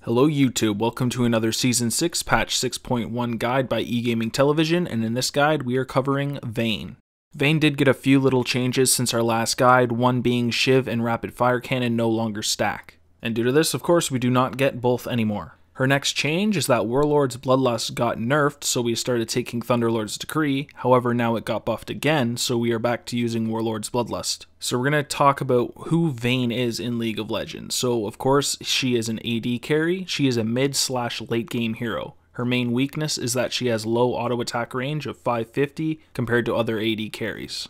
Hello YouTube, welcome to another Season 6 Patch 6.1 guide by eGaming Television, and in this guide we are covering Vayne. Vayne did get a few little changes since our last guide, one being Shiv and Rapid Fire Cannon no longer stack. And due to this, of course, we do not get both anymore. Her next change is that Warlord's Bloodlust got nerfed, so we started taking Thunderlord's Decree. However, now it got buffed again, so we are back to using Warlord's Bloodlust. So we're going to talk about who Vayne is in League of Legends. So, of course, she is an AD carry. She is a mid/late game hero. Her main weakness is that she has low auto attack range of 550 compared to other AD carries.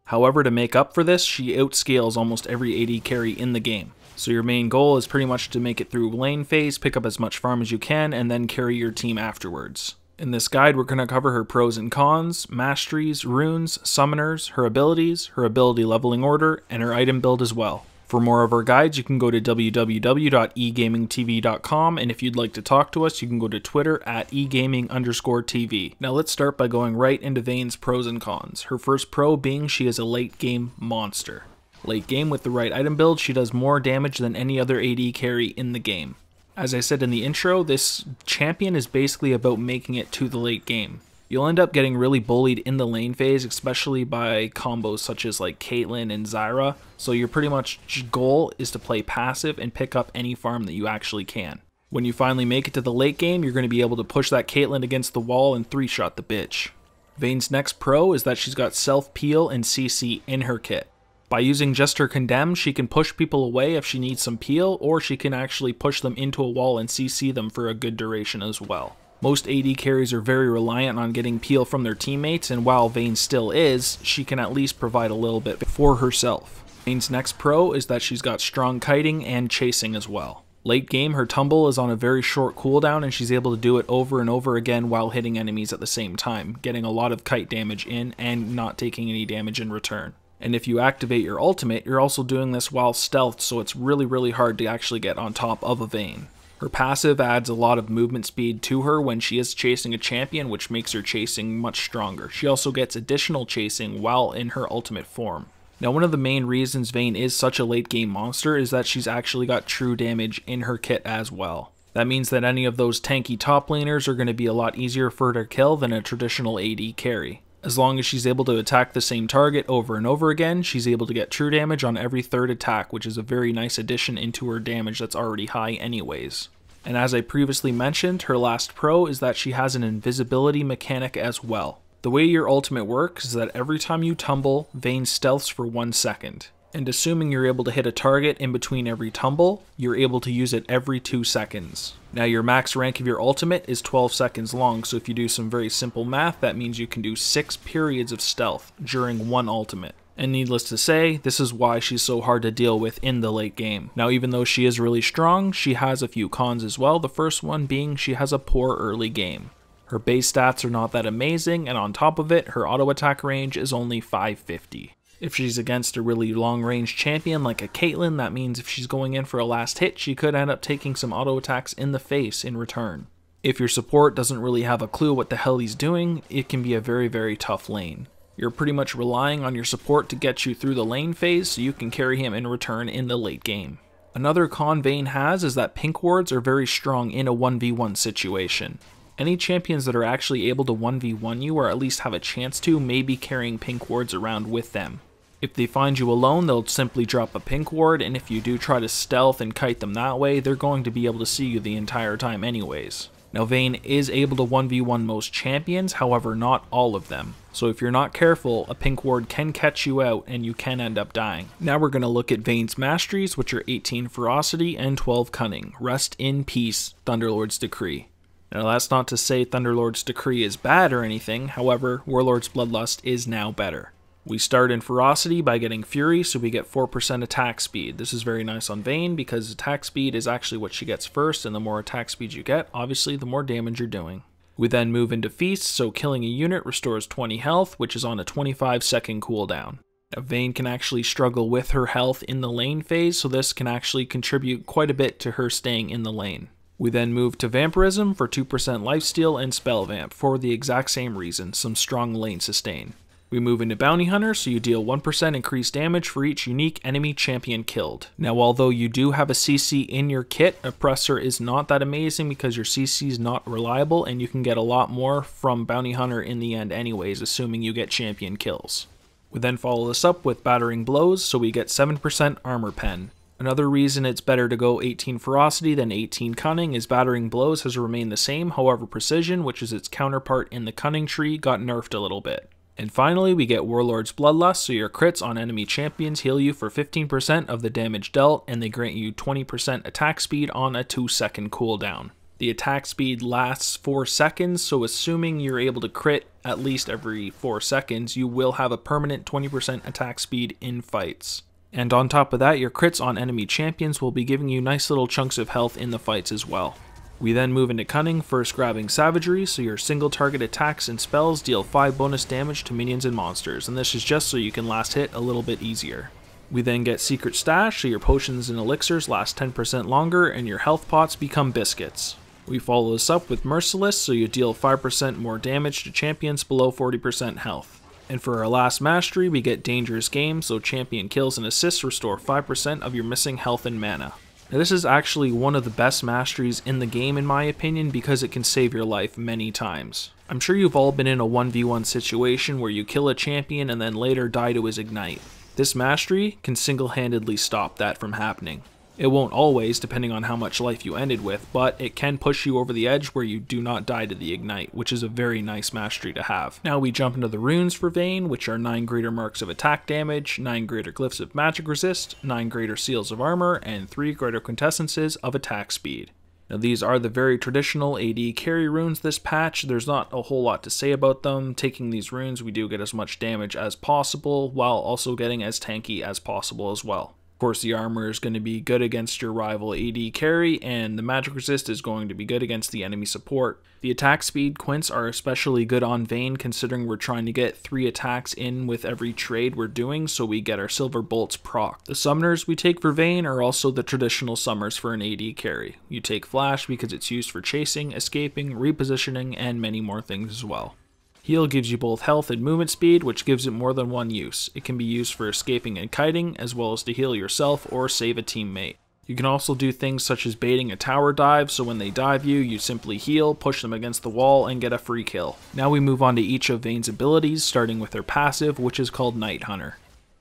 However, to make up for this, she outscales almost every AD carry in the game. So your main goal is pretty much to make it through lane phase, pick up as much farm as you can, and then carry your team afterwards. In this guide, we're going to cover her pros and cons, masteries, runes, summoners, her ability leveling order, and her item build as well. For more of our guides, you can go to www.egamingtv.com, and if you'd like to talk to us, you can go to Twitter at egaming_TV. Now let's start by going right into Vayne's pros and cons. Her first pro being she is a late game monster. Late game with the right item build, she does more damage than any other AD carry in the game. As I said in the intro, this champion is basically about making it to the late game. You'll end up getting really bullied in the lane phase, especially by combos such as like Caitlyn and Zyra, so your pretty much goal is to play passive and pick up any farm that you actually can. When you finally make it to the late game, you're going to be able to push that Caitlyn against the wall and 3-shot the bitch. Vayne's next pro is that she's got self-peel and CC in her kit. By using just her Condemn, she can push people away if she needs some peel, or she can actually push them into a wall and CC them for a good duration as well. Most AD carries are very reliant on getting peel from their teammates, and while Vayne still is, she can at least provide a little bit for herself. Vayne's next pro is that she's got strong kiting and chasing as well. Late game, her Tumble is on a very short cooldown, and she's able to do it over and over again while hitting enemies at the same time, getting a lot of kite damage in and not taking any damage in return. And if you activate your ultimate, you're also doing this while stealthed, so it's really hard to actually get on top of a Vayne. Her passive adds a lot of movement speed to her when she is chasing a champion, which makes her chasing much stronger. She also gets additional chasing while in her ultimate form. Now, one of the main reasons Vayne is such a late game monster is that she's actually got true damage in her kit as well. That means that any of those tanky top laners are going to be a lot easier for her to kill than a traditional AD carry. As long as she's able to attack the same target over and over again, she's able to get true damage on every third attack, which is a very nice addition into her damage that's already high anyways. And as I previously mentioned, her last pro is that she has an invisibility mechanic as well. The way your ultimate works is that every time you tumble, Vayne stealths for 1 second. And assuming you're able to hit a target in between every tumble, you're able to use it every 2 seconds. Now your max rank of your ultimate is 12 seconds long, so if you do some very simple math, that means you can do 6 periods of stealth during one ultimate. And needless to say, this is why she's so hard to deal with in the late game. Now even though she is really strong, she has a few cons as well, the first one being she has a poor early game. Her base stats are not that amazing, and on top of it, her auto attack range is only 550. If she's against a really long-range champion like a Caitlyn, that means if she's going in for a last hit, she could end up taking some auto attacks in the face in return. If your support doesn't really have a clue what the hell he's doing, it can be a very tough lane. You're pretty much relying on your support to get you through the lane phase so you can carry him in return in the late game. Another con Vayne has is that pink wards are very strong in a 1v1 situation. Any champions that are actually able to 1v1 you, or at least have a chance to, may be carrying pink wards around with them. If they find you alone, they'll simply drop a pink ward, and if you do try to stealth and kite them that way, they're going to be able to see you the entire time anyways. Now Vayne is able to 1v1 most champions, however not all of them. So if you're not careful, a pink ward can catch you out and you can end up dying. Now we're going to look at Vayne's Masteries, which are 18 Ferocity and 12 Cunning. Rest in peace, Thunderlord's Decree. Now that's not to say Thunderlord's Decree is bad or anything, however, Warlord's Bloodlust is now better. We start in Ferocity by getting Fury, so we get 4% attack speed. This is very nice on Vayne because attack speed is actually what she gets first, and the more attack speed you get, obviously the more damage you're doing. We then move into Feast, so killing a unit restores 20 health, which is on a 25-second cooldown. Now Vayne can actually struggle with her health in the lane phase, so this can actually contribute quite a bit to her staying in the lane. We then move to Vampirism for 2% lifesteal and Spell Vamp for the exact same reason, some strong lane sustain. We move into Bounty Hunter, so you deal 1% increased damage for each unique enemy champion killed. Now, although you do have a CC in your kit, Oppressor is not that amazing because your CC is not reliable and you can get a lot more from Bounty Hunter in the end anyways, assuming you get champion kills. We then follow this up with Battering Blows, so we get 7% Armor Pen. Another reason it's better to go 18 Ferocity than 18 Cunning is Battering Blows has remained the same, however Precision, which is its counterpart in the Cunning tree, got nerfed a little bit. And finally, we get Warlord's Bloodlust, so your crits on enemy champions heal you for 15% of the damage dealt, and they grant you 20% attack speed on a 2-second cooldown. The attack speed lasts 4 seconds, so assuming you're able to crit at least every 4 seconds, you will have a permanent 20% attack speed in fights. And on top of that, your crits on enemy champions will be giving you nice little chunks of health in the fights as well. We then move into Cunning, first grabbing Savagery, so your single target attacks and spells deal 5 bonus damage to minions and monsters, and this is just so you can last hit a little bit easier. We then get Secret Stash, so your potions and elixirs last 10% longer, and your health pots become biscuits. We follow this up with Merciless, so you deal 5% more damage to champions below 40% health. And for our last mastery, we get Dangerous Game, so champion kills and assists restore 5% of your missing health and mana. Now this is actually one of the best masteries in the game in my opinion because it can save your life many times. I'm sure you've all been in a 1v1 situation where you kill a champion and then later die to his ignite. This mastery can single-handedly stop that from happening. It won't always, depending on how much life you ended with, but it can push you over the edge where you do not die to the ignite, which is a very nice mastery to have. Now we jump into the runes for Vayne, which are 9 greater marks of attack damage, 9 greater glyphs of magic resist, 9 greater seals of armor, and 3 greater quintessences of attack speed. Now these are the very traditional AD carry runes this patch. There's not a whole lot to say about them. Taking these runes, we do get as much damage as possible, while also getting as tanky as possible as well. Of course, the armor is going to be good against your rival AD carry, and the magic resist is going to be good against the enemy support. The attack speed quints are especially good on Vayne, considering we're trying to get 3 attacks in with every trade we're doing, so we get our silver bolts proc. The summoners we take for Vayne are also the traditional summers for an AD carry. You take Flash because it's used for chasing, escaping, repositioning, and many more things as well. Heal gives you both health and movement speed, which gives it more than one use. It can be used for escaping and kiting, as well as to heal yourself or save a teammate. You can also do things such as baiting a tower dive, so when they dive you, you simply heal, push them against the wall, and get a free kill. Now we move on to each of Vayne's abilities, starting with her passive, which is called Night Hunter.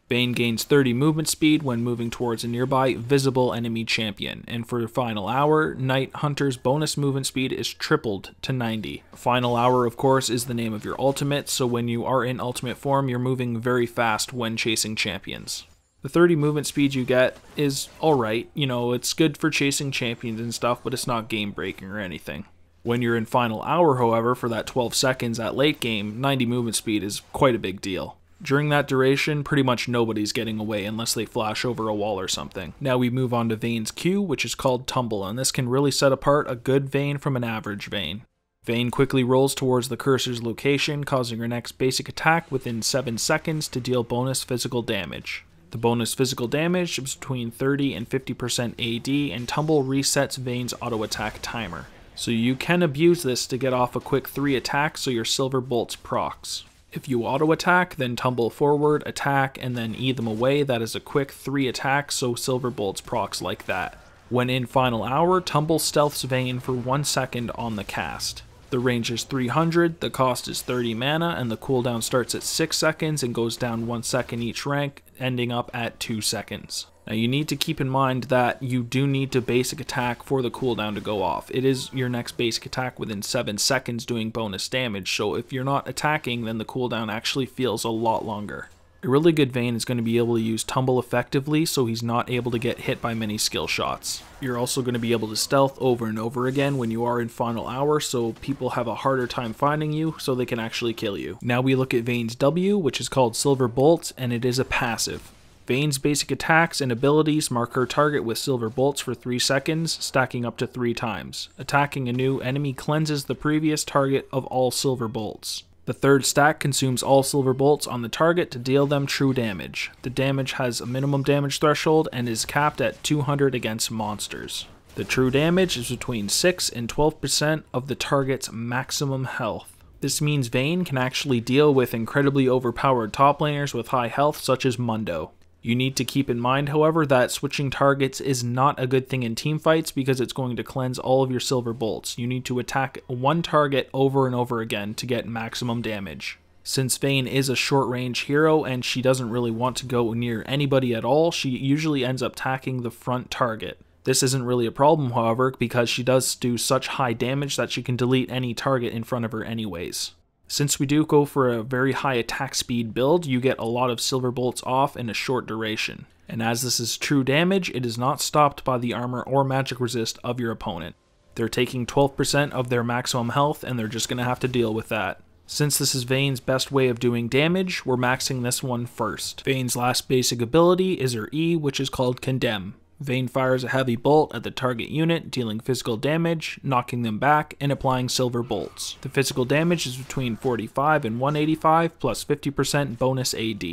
Vayne gains 30 movement speed when moving towards a nearby visible enemy champion, and for Final Hour, Night Hunter's bonus movement speed is tripled to 90. Final Hour, of course, is the name of your ultimate, so when you are in ultimate form, you're moving very fast when chasing champions. The 30 movement speed you get is alright, you know, it's good for chasing champions and stuff, but it's not game breaking or anything. When you're in Final Hour, however, for that 12 seconds at late game, 90 movement speed is quite a big deal. During that duration, pretty much nobody's getting away unless they flash over a wall or something. Now we move on to Vayne's Q, which is called Tumble, and this can really set apart a good Vayne from an average Vayne. Vayne quickly rolls towards the cursor's location, causing her next basic attack within 7 seconds to deal bonus physical damage. The bonus physical damage is between 30 and 50% AD, and Tumble resets Vayne's auto attack timer. So you can abuse this to get off a quick 3 attacks so your silver bolts procs. If you auto-attack, then tumble forward, attack, and then E them away. That is a quick 3 attacks, so silver bolts procs like that. When in Final Hour, Tumble stealths Vayne for 1 second on the cast. The range is 300, the cost is 30 mana, and the cooldown starts at 6 seconds and goes down 1 second each rank, ending up at 2 seconds. Now you need to keep in mind that you do need to basic attack for the cooldown to go off. It is your next basic attack within 7 seconds doing bonus damage, so if you're not attacking, then the cooldown actually feels a lot longer. A really good Vayne is going to be able to use Tumble effectively, so he's not able to get hit by many skill shots. You're also going to be able to stealth over and over again when you are in Final Hour, so people have a harder time finding you, so they can actually kill you. Now we look at Vayne's W, which is called Silver Bolts, and it is a passive. Vayne's basic attacks and abilities mark her target with silver bolts for 3 seconds, stacking up to 3 times. Attacking a new enemy cleanses the previous target of all silver bolts. The third stack consumes all silver bolts on the target to deal them true damage. The damage has a minimum damage threshold and is capped at 200 against monsters. The true damage is between 6 and 12% of the target's maximum health. This means Vayne can actually deal with incredibly overpowered top laners with high health such as Mundo. You need to keep in mind, however, that switching targets is not a good thing in teamfights because it's going to cleanse all of your silver bolts. You need to attack one target over and over again to get maximum damage. Since Vayne is a short-range hero and she doesn't really want to go near anybody at all, she usually ends up attacking the front target. This isn't really a problem, however, because she does do such high damage that she can delete any target in front of her anyways. Since we do go for a very high attack speed build, you get a lot of silver bolts off in a short duration. And as this is true damage, it is not stopped by the armor or magic resist of your opponent. They're taking 12% of their maximum health and they're just going to have to deal with that. Since this is Vayne's best way of doing damage, we're maxing this one first. Vayne's last basic ability is her E, which is called Condemn. Vayne fires a heavy bolt at the target unit, dealing physical damage, knocking them back, and applying silver bolts. The physical damage is between 45 and 185 plus 50% bonus AD.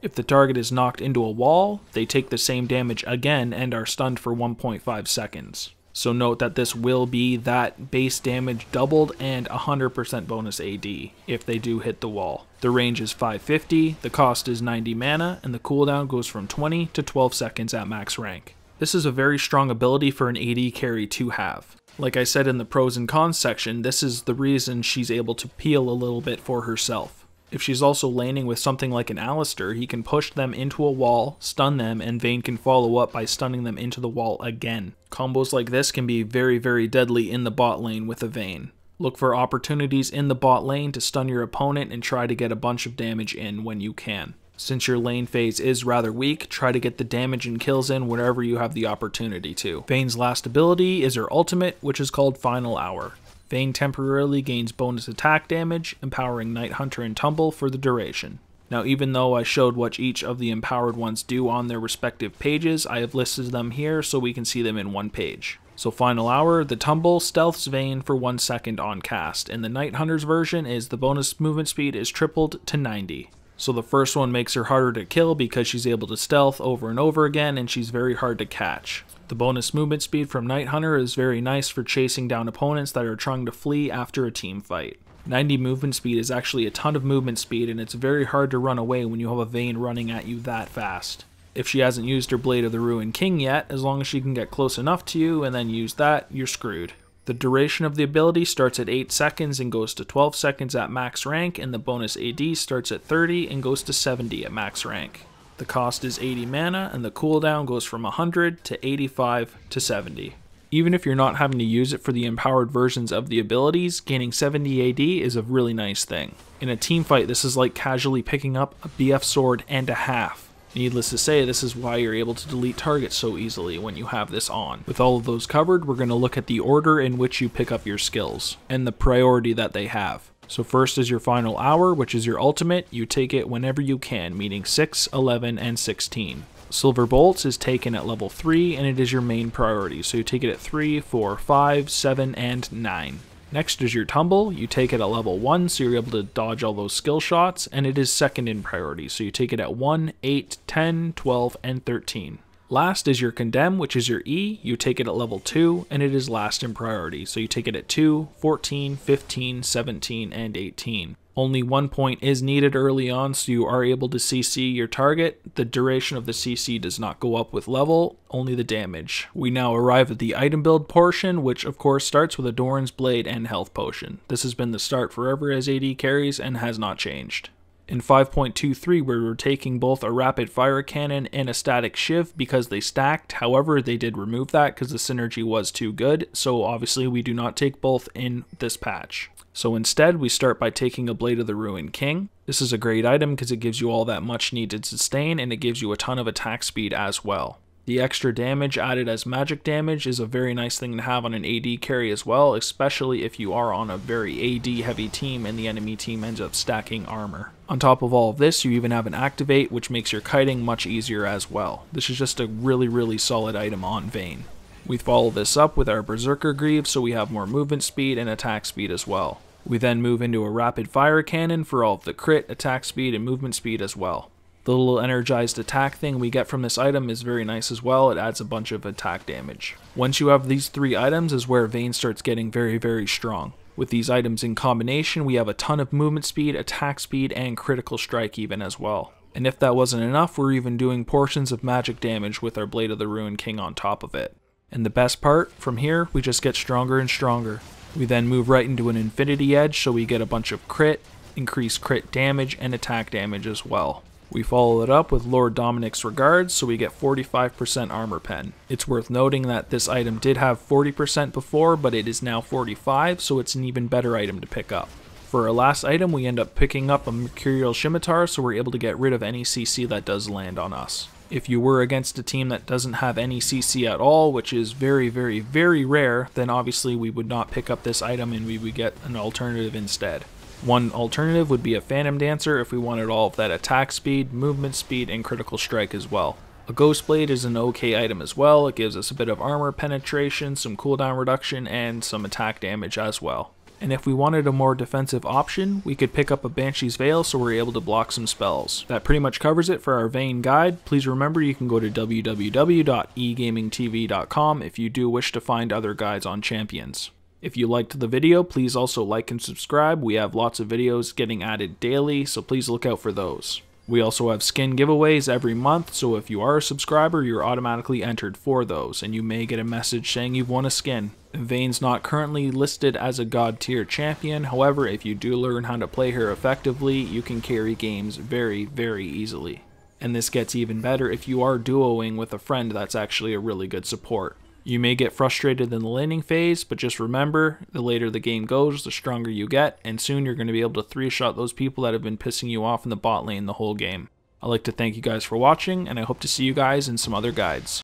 If the target is knocked into a wall, they take the same damage again and are stunned for 1.5 seconds. So note that this will be that base damage doubled and 100% bonus AD if they do hit the wall. The range is 550, the cost is 90 mana, and the cooldown goes from 20 to 12 seconds at max rank. This is a very strong ability for an AD carry to have. Like I said in the pros and cons section, this is the reason she's able to peel a little bit for herself. If she's also laning with something like an Alistair, he can push them into a wall, stun them, and Vayne can follow up by stunning them into the wall again. Combos like this can be very, very deadly in the bot lane with a Vayne. Look for opportunities in the bot lane to stun your opponent and try to get a bunch of damage in when you can. Since your lane phase is rather weak, try to get the damage and kills in whenever you have the opportunity to. Vayne's last ability is her ultimate, which is called Final Hour. Vayne temporarily gains bonus attack damage, empowering Night Hunter and Tumble for the duration. Now, even though I showed what each of the empowered ones do on their respective pages, I have listed them here so we can see them in one page. So Final Hour, the Tumble stealths Vayne for 1 second on cast, and the Night Hunter's version is the bonus movement speed is tripled to 90. So the first one makes her harder to kill because she's able to stealth over and over again and she's very hard to catch. The bonus movement speed from Night Hunter is very nice for chasing down opponents that are trying to flee after a team fight. 90 movement speed is actually a ton of movement speed and it's very hard to run away when you have a Vayne running at you that fast. If she hasn't used her Blade of the Ruined King yet, as long as she can get close enough to you and then use that, you're screwed. The duration of the ability starts at 8 seconds and goes to 12 seconds at max rank, and the bonus AD starts at 30 and goes to 70 at max rank. The cost is 80 mana, and the cooldown goes from 100 to 85 to 70. Even if you're not having to use it for the empowered versions of the abilities, gaining 70 AD is a really nice thing. In a team fight, this is like casually picking up a BF sword and a half. Needless to say, this is why you're able to delete targets so easily when you have this on. With all of those covered, we're going to look at the order in which you pick up your skills, and the priority that they have. So first is your Final Hour, which is your ultimate. You take it whenever you can, meaning 6, 11, and 16. Silver Bolts is taken at level 3, and it is your main priority, so you take it at 3, 4, 5, 7, and 9. Next is your Tumble. You take it at level 1, so you're able to dodge all those skill shots, and it is second in priority, so you take it at 1, 8, 10, 12, and 13. Last is your Condemn, which is your E. You take it at level 2, and it is last in priority, so you take it at 2, 14, 15, 17, and 18. Only 1 point is needed early on, so you are able to CC your target. The duration of the CC does not go up with level, only the damage. We now arrive at the item build portion, which of course starts with a Doran's Blade and Health Potion. This has been the start forever as AD carries and has not changed. In 5.23, we were taking both a rapid fire cannon and a static shiv because they stacked. However, they did remove that because the synergy was too good, so obviously we do not take both in this patch. So instead, we start by taking a Blade of the Ruined King. This is a great item because it gives you all that much needed sustain and it gives you a ton of attack speed as well. The extra damage added as magic damage is a very nice thing to have on an AD carry as well, especially if you are on a very AD heavy team and the enemy team ends up stacking armor. On top of all of this, you even have an Activate, which makes your kiting much easier as well. This is just a really solid item on Vayne. We follow this up with our Berserker Greaves, so we have more movement speed and attack speed as well. We then move into a rapid fire cannon for all of the crit, attack speed, and movement speed as well. The little energized attack thing we get from this item is very nice as well. It adds a bunch of attack damage. Once you have these 3 items is where Vayne starts getting very strong. With these items in combination, we have a ton of movement speed, attack speed, and critical strike even as well. And if that wasn't enough, we're even doing portions of magic damage with our Blade of the Ruined King on top of it. And the best part, from here, we just get stronger and stronger. We then move right into an Infinity Edge, so we get a bunch of crit, increased crit damage, and attack damage as well. We follow it up with Lord Dominic's Regards, so we get 45% armor pen. It's worth noting that this item did have 40% before, but it is now 45%, so it's an even better item to pick up. For our last item, we end up picking up a Mercurial Scimitar, so we're able to get rid of any CC that does land on us. If you were against a team that doesn't have any CC at all, which is very, very, very rare, then obviously we would not pick up this item and we would get an alternative instead. One alternative would be a Phantom Dancer if we wanted all of that attack speed, movement speed, and critical strike as well. A Ghost Blade is an okay item as well. It gives us a bit of armor penetration, some cooldown reduction, and some attack damage as well. And if we wanted a more defensive option, we could pick up a Banshee's Veil so we're able to block some spells. That pretty much covers it for our Vayne guide. Please remember you can go to www.egamingtv.com if you do wish to find other guides on champions. If you liked the video, please also like and subscribe. We have lots of videos getting added daily, so please look out for those. We also have skin giveaways every month, so if you are a subscriber, you're automatically entered for those, and you may get a message saying you've won a skin. Vayne's not currently listed as a god tier champion, however, if you do learn how to play her effectively, you can carry games very, very easily. And this gets even better if you are duoing with a friend that's actually a really good support. You may get frustrated in the laning phase, but just remember, the later the game goes, the stronger you get, and soon you're going to be able to 3-shot those people that have been pissing you off in the bot lane the whole game. I'd like to thank you guys for watching, and I hope to see you guys in some other guides.